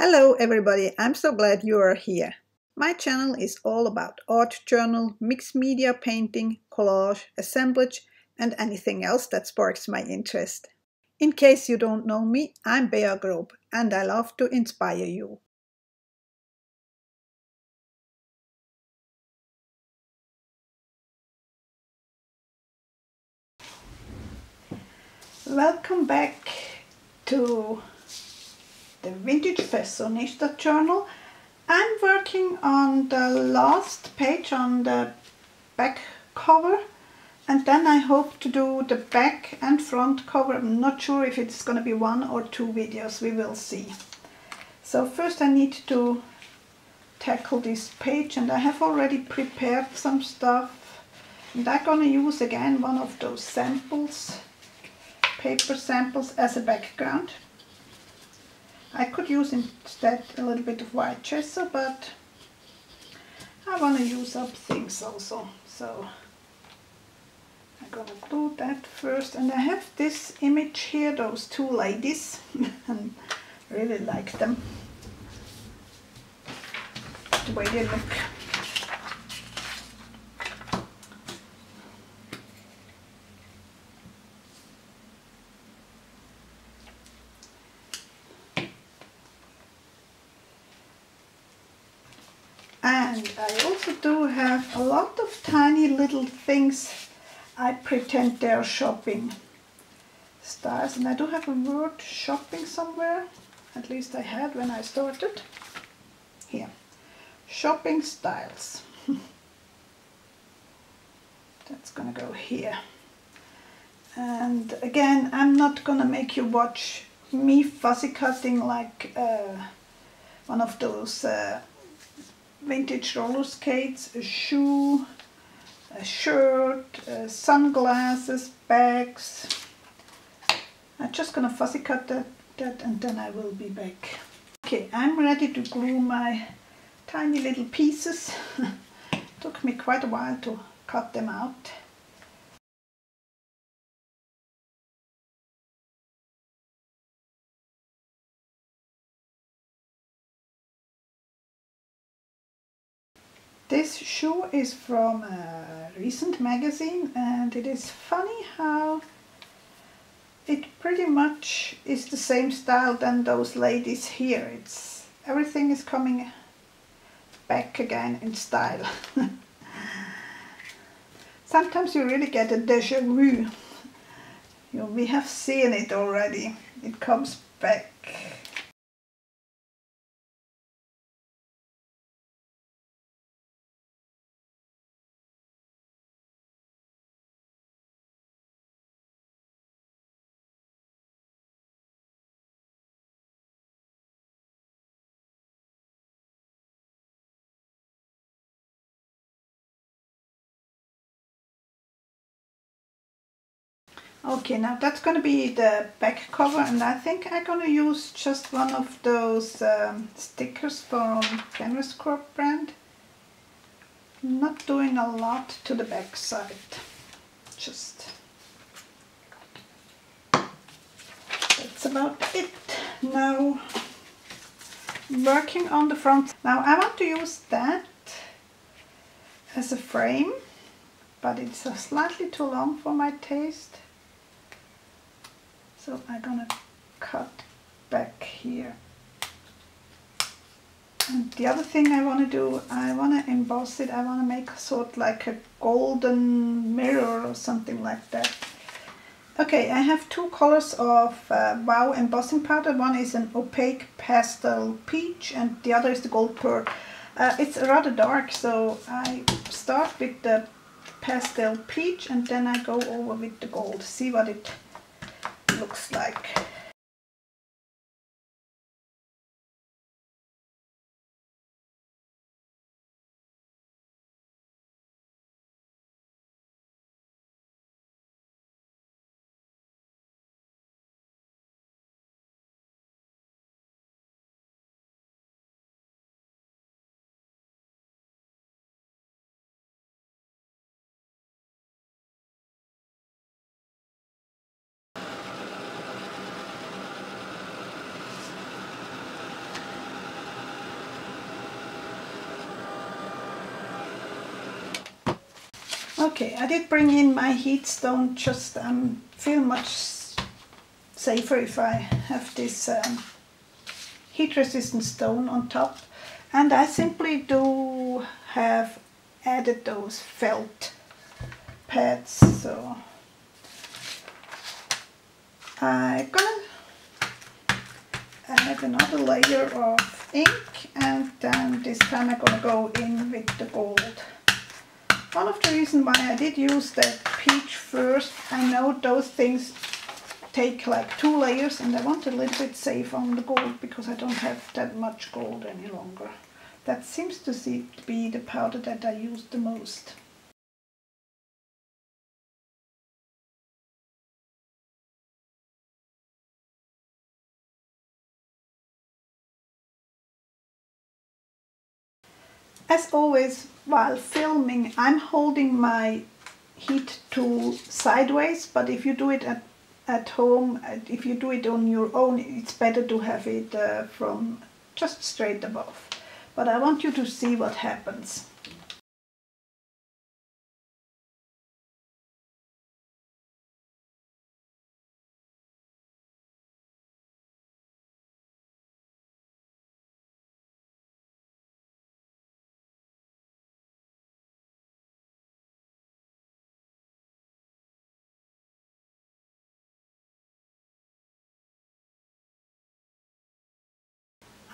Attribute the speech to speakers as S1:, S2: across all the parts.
S1: Hello everybody, I'm so glad you are here. My channel is all about art journal, mixed media painting, collage, assemblage and anything else that sparks my interest. In case you don't know me, I'm Bea Grob and I love to inspire you. Welcome back to the Vintage Fashionista journal. I'm working on the last page on the back cover, and then I hope to do the back and front cover. I'm not sure if it's going to be one or two videos, we will see. So first I need to tackle this page, and I have already prepared some stuff, and I'm going to use again one of those samples, paper samples, as a background. I could use instead a little bit of white gesso, but I want to use up things also, so I'm gonna glue that first. And I have this image here, those two ladies, and I really like them, the way they look. And I also do have a lot of tiny little things I pretend they're shopping styles, and I do have a word shopping somewhere, at least I had when I started. Here, shopping styles. That's gonna go here. And again, I'm not gonna make you watch me fussy cutting like one of those vintage roller skates, a shoe, a shirt, sunglasses, bags. I'm just gonna fussy cut that and then I will be back. Okay, I'm ready to glue my tiny little pieces. Took me quite a while to cut them out. This shoe is from a recent magazine, and it is funny how it pretty much is the same style than those ladies here. Everything is coming back again in style. Sometimes you really get a déjà vu. We have seen it already. It comes back. Okay, now that's going to be the back cover, and I think I'm going to use just one of those stickers from Canvas Corp brand. Not doing a lot to the back side, just that's about it. Now working on the front. Now I want to use that as a frame, but it's slightly too long for my taste. So I'm gonna cut back here. And the other thing I want to do, I want to emboss it. I want to make sort of like a golden mirror or something like that. Okay, I have two colors of Wow embossing powder. One is an opaque pastel peach and the other is the gold pearl. It's rather dark, so I start with the pastel peach and then I go over with the gold. See what it looks like. Okay, I did bring in my heat stone, just feel much safer if I have this heat resistant stone on top, and I simply do have added those felt pads, so I'm gonna add another layer of ink, and then this time I'm gonna go in with the gold. One of the reasons why I did use that peach first, I know those things take like 2 layers, and I want a little bit safe on the gold because I don't have that much gold any longer. That seems to be the powder that I use the most. As always, while filming, I'm holding my heat tool sideways, but if you do it at home, if you do it on your own, it's better to have it from just straight above. But I want you to see what happens.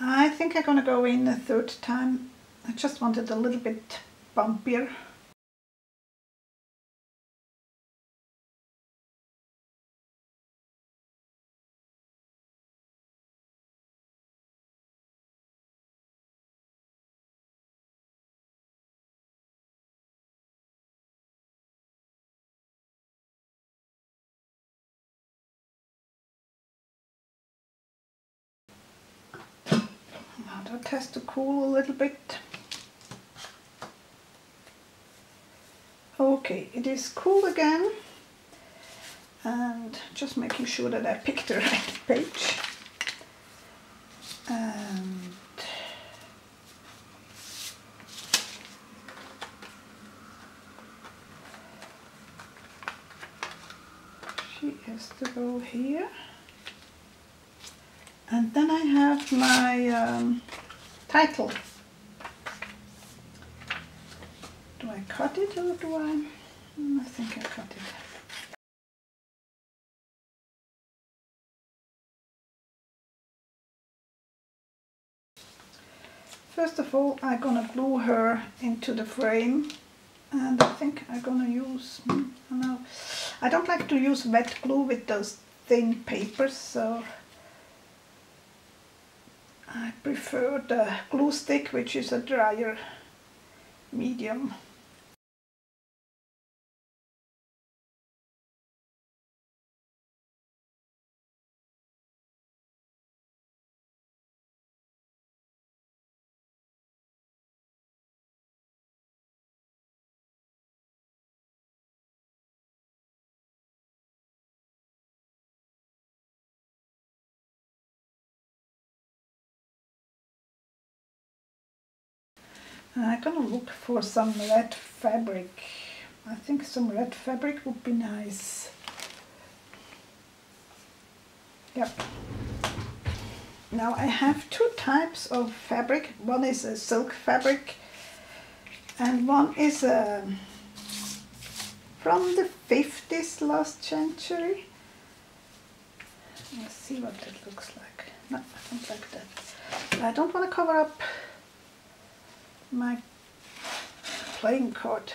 S1: I think I'm gonna go in a third time. I just wanted a little bit bumpier. Now that has to cool a little bit. Okay, it is cool again, and just making sure that I picked the right page. And she has to go here. And then I have my title. Do I cut it or do I? I think I cut it. First of all, I'm gonna glue her into the frame, and I think I'm gonna use, no, I don't like to use wet glue with those thin papers, so I prefer the glue stick, which is a drier medium. I'm gonna look for some red fabric. I think some red fabric would be nice. Yep. Now I have 2 types of fabric. One is a silk fabric, and one is from the 50s last century. Let's see what that looks like. No, I don't like that. I don't want to cover up my playing card.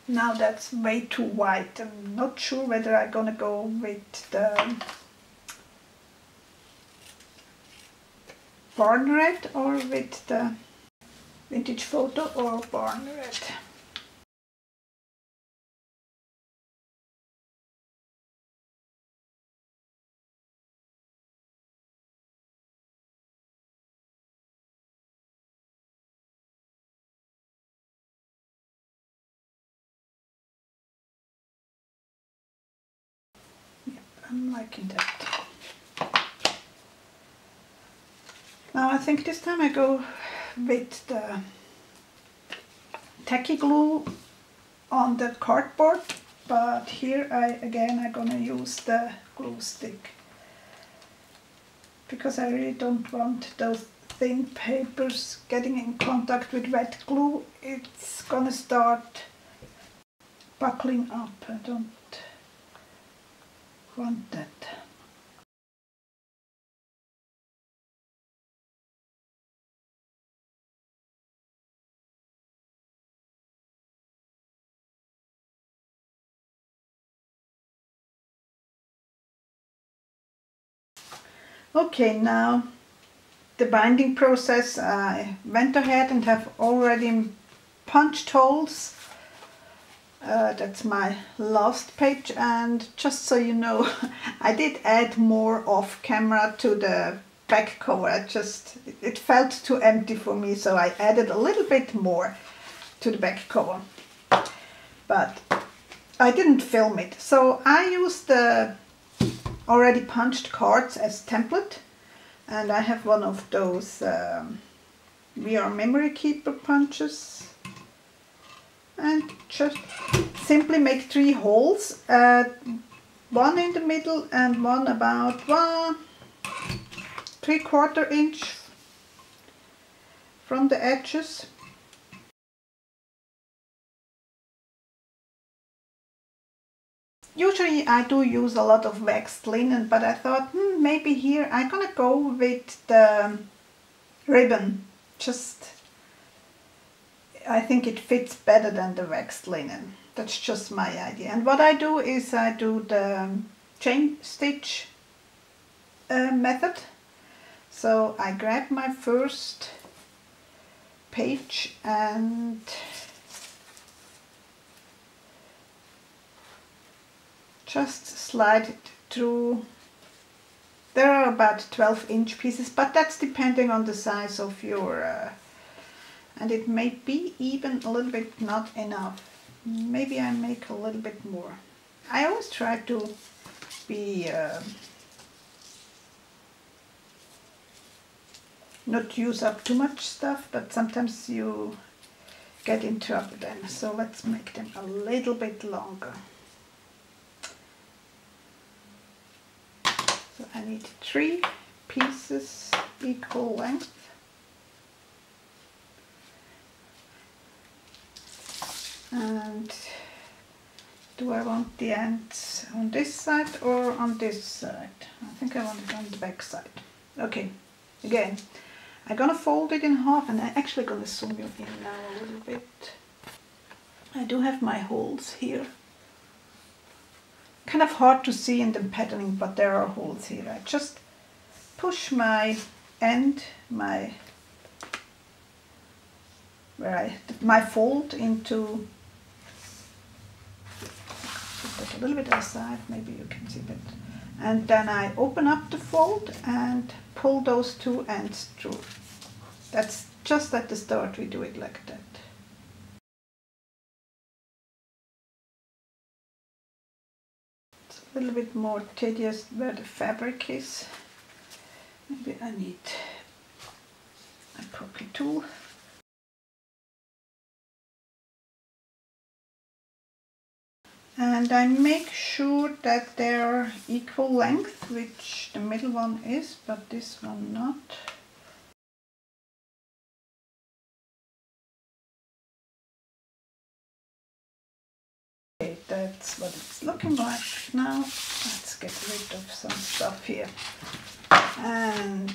S1: Now that's way too white. I'm not sure whether I'm gonna go with the barn red or with the vintage photo or barn red. I'm liking that. Now I think this time I go with the tacky glue on the cardboard, but here I'm gonna use the glue stick because I really don't want those thin papers getting in contact with wet glue. It's gonna start buckling up. I don't want that. Okay, now the binding process. I went ahead and have already punched holes. That's my last page, and just so you know, I did add more off camera to the back cover. It felt too empty for me, so I added a little bit more to the back cover, but I didn't film it. So I used the already punched cards as template, and I have one of those VR memory keeper punches, and just simply make 3 holes, one in the middle and one about 3/4 inch from the edges. Usually I do use a lot of waxed linen, but I thought maybe here I'm gonna go with the ribbon. I think it fits better than the waxed linen. That's just my idea. And what I do is I do the chain stitch method. So I grab my first page and just slide it through. There are about 12-inch pieces, but that's depending on the size of your and it may be even a little bit not enough. Maybe I make a little bit more. I always try to be not use up too much stuff, but sometimes you get in trouble then. So let's make them a little bit longer. So I need 3 pieces equal length. And do I want the ends on this side or on this side? I think I want it on the back side. Okay, again, I'm gonna fold it in half, and I'm actually gonna zoom you in now a little bit. I do have my holes here. Kind of hard to see in the patterning, but there are holes here. I just push my end, my fold into, put that a little bit aside, maybe you can see that, and then I open up the fold and pull those 2 ends through. That's just at the start we do it like that. It's a little bit more tedious where the fabric is. Maybe I need a pocket tool. And I make sure that they're equal length, which the middle one is, but this one not. Okay, that's what it's looking like now. Let's get rid of some stuff here. And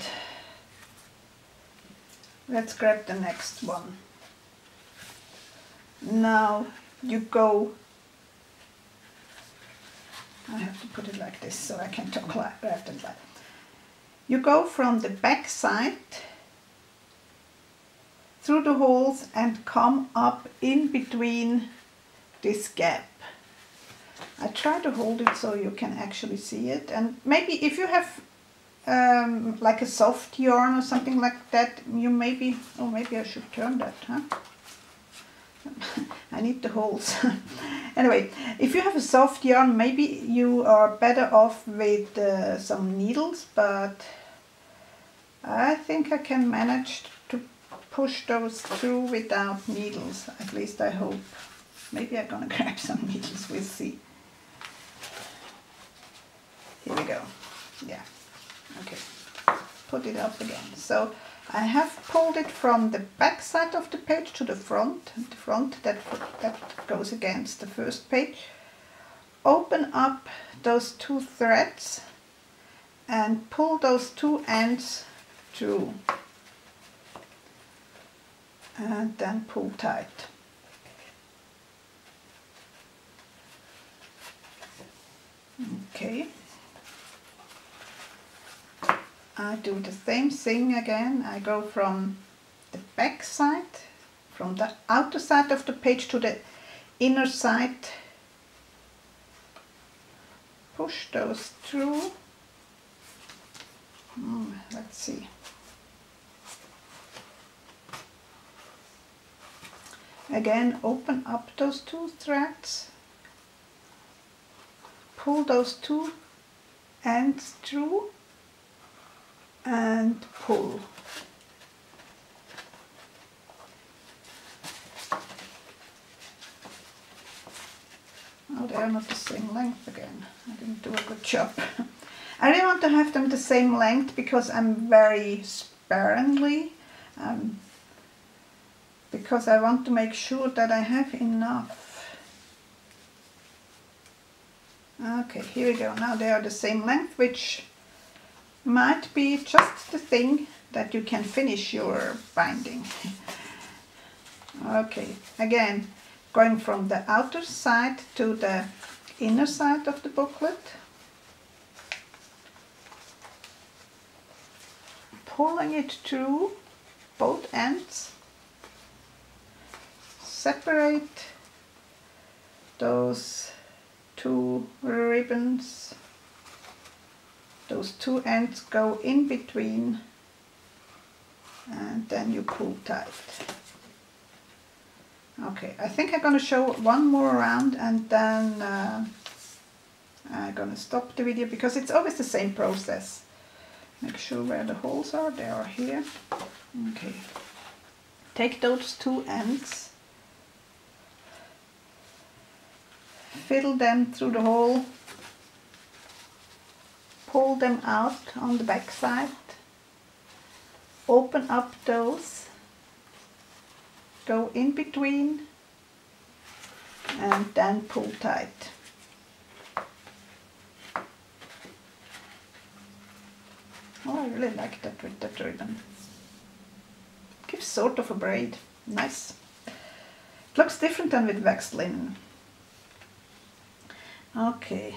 S1: let's grab the next one. Now you go, I have to put it like this so I can talk left and right. You go from the back side through the holes and come up in between this gap. I try to hold it so you can actually see it, and maybe if you have like a soft yarn or something like that, you maybe, oh maybe I should turn that, huh? I need the holes. Anyway, if you have a soft yarn, maybe you are better off with some needles, but I think I can manage to push those through without needles. At least I hope. Maybe I'm gonna grab some needles, we'll see. Here we go. Yeah, okay. Put it up again. So I have pulled it from the back side of the page to the front that goes against the first page. Open up those two threads and pull those two ends through, and then pull tight. Okay. I do the same thing again. I go from the back side, from the outer side of the page to the inner side. Push those through. Let's see. Again, open up those two threads. Pull those two ends through and pull. Oh, they are not the same length again. I didn't do a good job. I really want to have them the same length because I'm very sparingly, because I want to make sure that I have enough. Okay, here we go. Now they are the same length, which might be just the thing that you can finish your binding. Okay, again, going from the outer side to the inner side of the booklet. Pulling it through both ends. Separate those two ribbons. Those two ends go in between, and then you pull tight. Okay, I think I'm going to show one more round and then I'm going to stop the video because it's always the same process. Make sure where the holes are. They are here. Okay. Take those two ends, fiddle them through the hole, pull them out on the back side, open up those, go in between, and then pull tight. Oh, I really like that with that ribbon. Gives sort of a braid. Nice. It looks different than with waxed linen. Okay.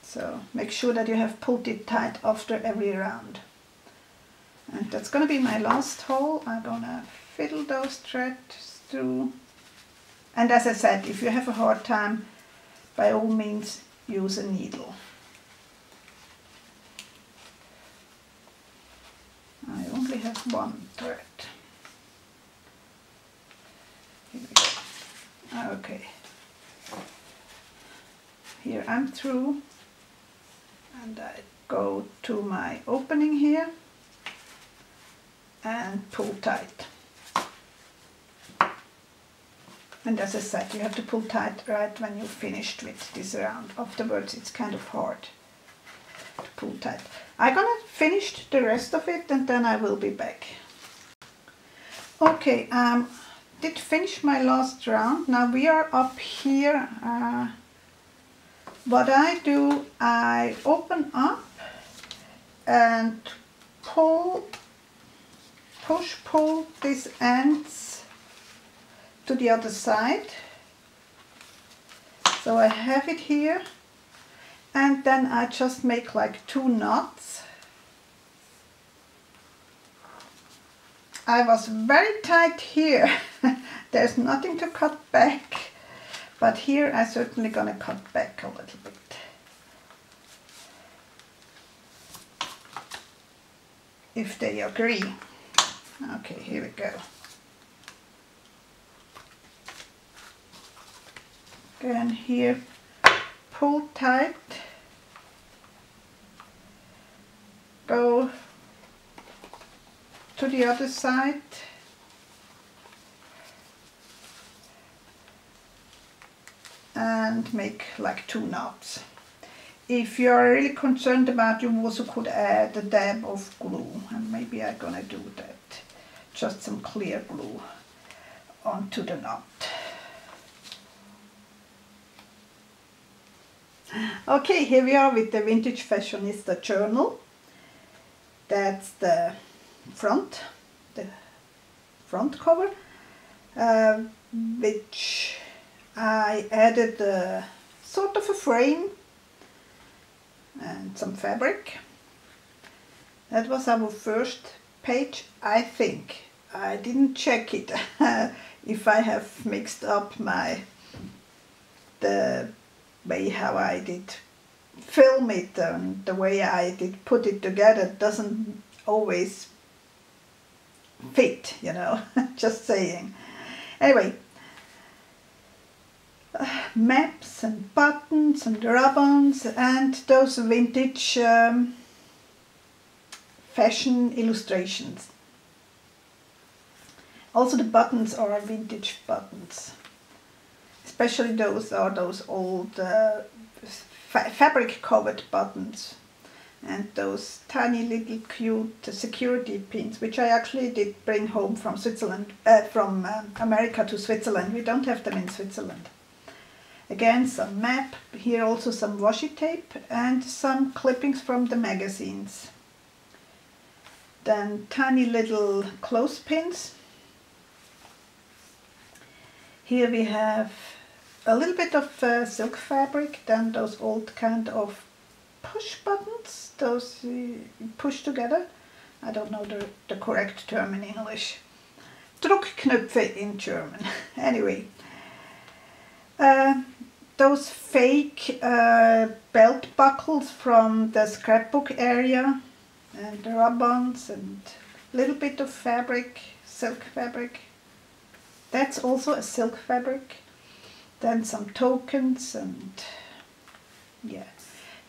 S1: So make sure that you have pulled it tight after every round. And that's going to be my last hole. I'm going to fiddle those threads through. And as I said, if you have a hard time, by all means use a needle. I only have one thread. Here we go. Okay. Here I'm through. And I go to my opening here and pull tight. And as I said, you have to pull tight right when you're finished with this round. Afterwards it's kind of hard to pull tight. I'm gonna finish the rest of it and then I will be back. Okay, did finish my last round. Now we are up here. What I do, I open up and pull these ends to the other side. So I have it here, and then I just make like 2 knots. I was very tight here. There's nothing to cut back, but here I'm certainly gonna cut back a little bit. If they agree. Okay, here we go. Again here, pull tight, go to the other side, and make like 2 knots. If you are really concerned about, you also could add a dab of glue, and maybe I'm gonna do that. Just some clear glue onto the knot. Okay, here we are with the Vintage Fashionista journal. That's the front cover, which I added sort of a frame and some fabric. That was our first page, I think. I didn't check it if I have mixed up the way how I did film it and the way I did put it together doesn't always fit, you know. Just saying. Anyway, maps and buttons and rubons and those vintage fashion illustrations. Also the buttons are vintage buttons. Especially those are those old fabric covered buttons, and those tiny little cute security pins, which I actually did bring home from Switzerland, from America to Switzerland. We don't have them in Switzerland. Again, some map, here also some washi tape and some clippings from the magazines. Then tiny little clothespins. Here we have a little bit of silk fabric, then those old kind of push buttons, those you push together. I don't know the correct term in English. Druckknöpfe in German. Anyway, those fake belt buckles from the scrapbook area, and the rubons and a little bit of fabric, silk fabric. That's also a silk fabric. Then some tokens, and yeah,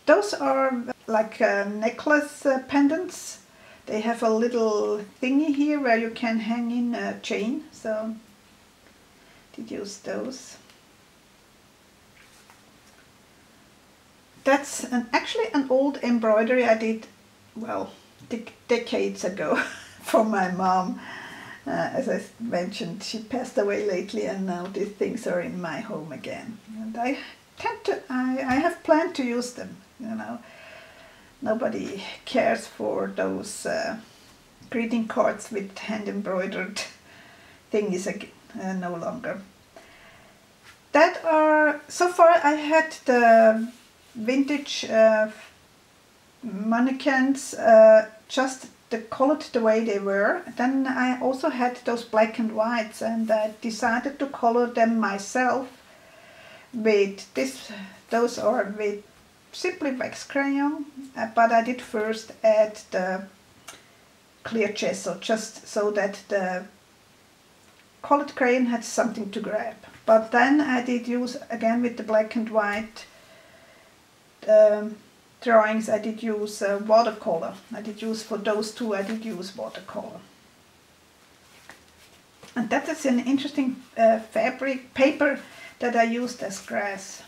S1: those are like necklace pendants. They have a little thingy here where you can hang in a chain, so did use those. That's actually an old embroidery I did, well, decades ago for my mom. As I mentioned, she passed away lately, and now these things are in my home again. And I have planned to use them, you know. Nobody cares for those greeting cards with hand embroidered thingies again, no longer. That are, so far I had the vintage mannequins just colored the way they were. Then I also had those black and whites, and I decided to color them myself with this. Those are with simply wax crayon, but I did first add the clear gesso just so that the colored crayon had something to grab. But then I did use again with the black and white drawings. I did use watercolor. I did use for those two. I did use watercolor, and that is an interesting fabric paper that I used as grass.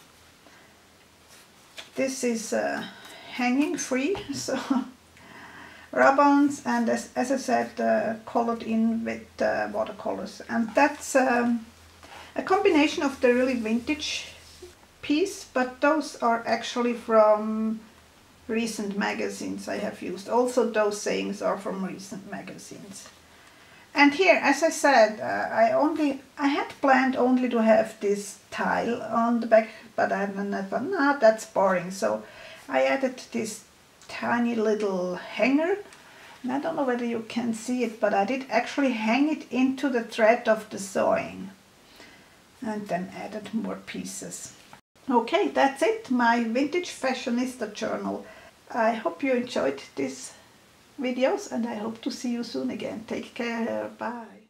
S1: This is hanging free, so rubons, and as I said, colored in with watercolors, and that's a combination of the really vintage piece, but those are actually from recent magazines I have used. Also those sayings are from recent magazines. And here, as I said, I had planned only to have this tile on the back, but I thought, no, that's boring. So I added this tiny little hanger. And I don't know whether you can see it, but I did actually hang it into the thread of the sewing. And then added more pieces. Okay, that's it, my Vintage Fashionista journal. I hope you enjoyed these videos and I hope to see you soon again. Take care, bye.